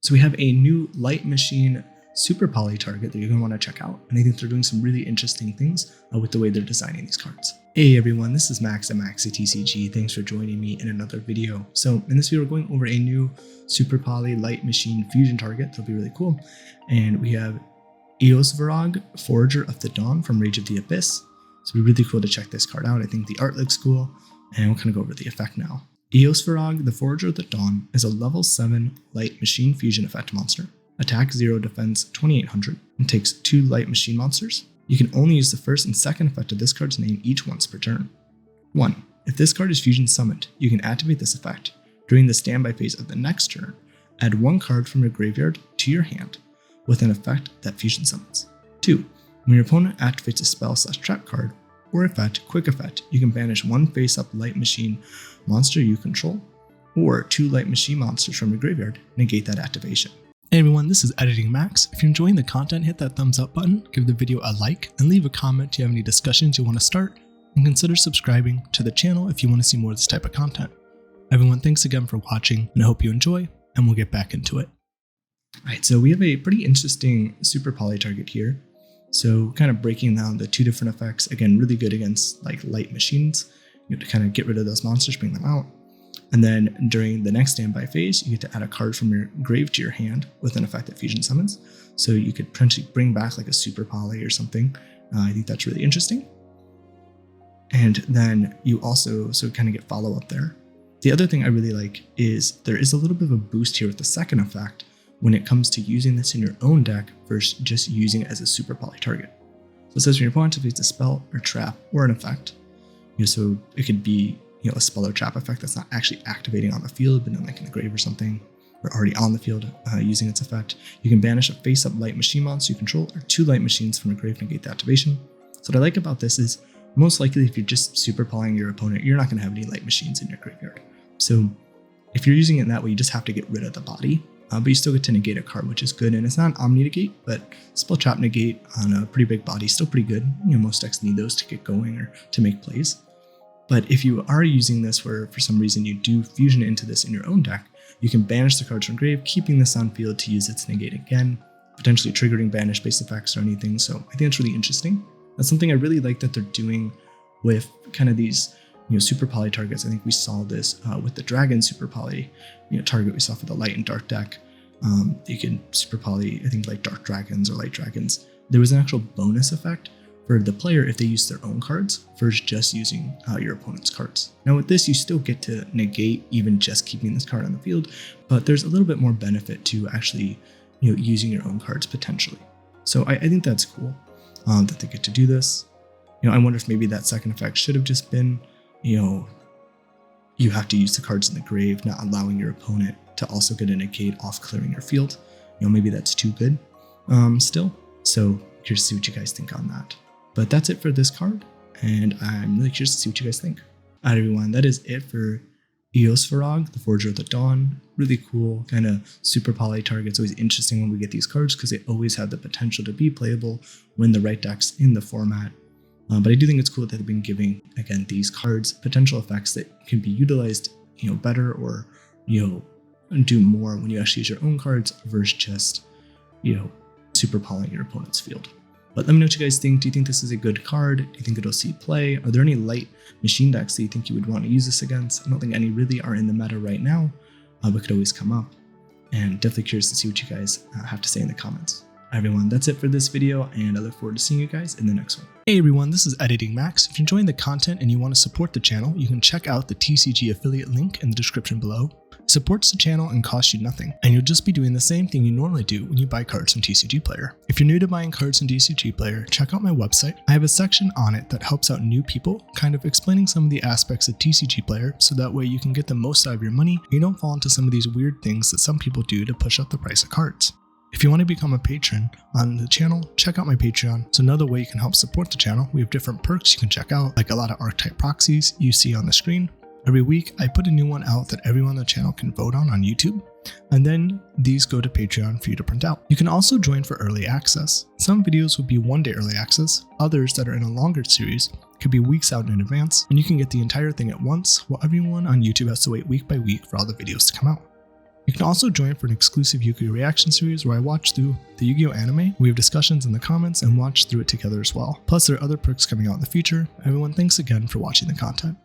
So we have a new light machine super poly target that you're going to want to check out, and I think they're doing some really interesting things with the way they're designing these cards. Hey everyone, this is Max at MaxATCG. Thanks for joining me in another video. So in this video, we're going over a new super poly light machine fusion target that'll be really cool, and we have Eosvarog, Forager of the Dawn from Rage of the Abyss. So it'll be really cool to check this card out. I think the art looks cool, and we'll kind of go over the effect now. Eosvarog, the Forager of the Dawn, is a level 7 light machine fusion effect monster. Attack 0, defense 2800, and takes 2 light machine monsters. You can only use the first and second effect of this card's name each once per turn. 1. If this card is fusion summoned, you can activate this effect. During the standby phase of the next turn, add 1 card from your graveyard to your hand with an effect that fusion summons. 2. When your opponent activates a spell/trap card or effect, quick effect, you can banish 1 face-up light machine monster you control, or 2 light machine monsters from your graveyard, negate that activation. Hey everyone, this is Editing Max. If you're enjoying the content, hit that thumbs up button, give the video a like, and leave a comment if you have any discussions you want to start, and consider subscribing to the channel if you want to see more of this type of content. Everyone, thanks again for watching, and I hope you enjoy, and we'll get back into it. Alright, so we have a pretty interesting super poly target here. So kind of breaking down the 2 different effects, again, really good against like light machines. You have to kind of get rid of those monsters, bring them out. And then during the next standby phase, you get to add a card from your grave to your hand with an effect that fusion summons. So you could potentially bring back like a super poly or something. I think that's really interesting. And then you also kind of get follow up there. The other thing I really like is there is a little bit of a boost here with the second effect when it comes to using this in your own deck versus just using it as a super poly target. So it says when your opponent activates a spell or trap or an effect, so it could be a spell or trap effect that's not actually activating on the field, but like in the grave or something, or already on the field using its effect. You can banish a face-up light machine monster you control, or 2 light machines from a grave, negate the activation. So what I like about this is, most likely if you're just super polying your opponent, you're not going to have any light machines in your graveyard. So if you're using it in that way, you just have to get rid of the body, but you still get to negate a card, which is good. And it's not an Omni negate, but spell trap negate on a pretty big body is still pretty good. Most decks need those to get going or to make plays. But if you are using this where for some reason you do fusion into this in your own deck, you can banish the cards from grave, keeping this on field to use it to negate again, potentially triggering banish-based effects or anything. So I think that's really interesting. That's something I really like that they're doing with kind of these super poly targets. I think we saw this with the dragon super poly target we saw for the light and dark deck. You can super poly, I think, like dark dragons or light dragons. There was an actual bonus effect for the player if they use their own cards versus just using your opponent's cards. Now with this, you still get to negate even just keeping this card on the field, but there's a little bit more benefit to actually using your own cards potentially. So I think that's cool that they get to do this. I wonder if maybe that second effect should have just been, you have to use the cards in the grave, not allowing your opponent to also get a negate off clearing your field. Maybe that's too good still. So curious to see what you guys think on that. But that's it for this card, and I'm really curious to see what you guys think. Alright everyone, that is it for Eosvarog, the Forager of the Dawn. Really cool, kind of super poly target. It's always interesting when we get these cards because they always have the potential to be playable when the right deck's in the format. But I do think it's cool that they've been giving, again, these cards potential effects that can be utilized better or do more when you actually use your own cards versus just super polying your opponent's field. But let me know what you guys think. Do you think this is a good card? Do you think it'll see play? Are there any light machine decks that you think you would want to use this against? I don't think any really are in the meta right now, but could always come up. And definitely curious to see what you guys have to say in the comments. Everyone, that's it for this video, and I look forward to seeing you guys in the next one. Hey everyone, this is Editing Max. If you're enjoying the content and you want to support the channel, you can check out the TCG affiliate link in the description below. It supports the channel and costs you nothing, and you'll just be doing the same thing you normally do when you buy cards from TCG Player. If you're new to buying cards from TCG Player, check out my website. I have a section on it that helps out new people, kind of explaining some of the aspects of TCG Player so that way you can get the most out of your money and you don't fall into some of these weird things that some people do to push up the price of cards. If you want to become a patron on the channel, check out my Patreon. It's another way you can help support the channel. We have different perks you can check out, like a lot of archetype proxies you see on the screen. Every week, I put a new one out that everyone on the channel can vote on YouTube, and then these go to Patreon for you to print out. You can also join for early access. Some videos will be 1-day early access, others that are in a longer series could be weeks out in advance, and you can get the entire thing at once, while everyone on YouTube has to wait week by week for all the videos to come out. You can also join for an exclusive Yu-Gi-Oh! Reaction series where I watch through the Yu-Gi-Oh! Anime, we have discussions in the comments, and watch through it together as well. Plus, there are other perks coming out in the future. Everyone, thanks again for watching the content.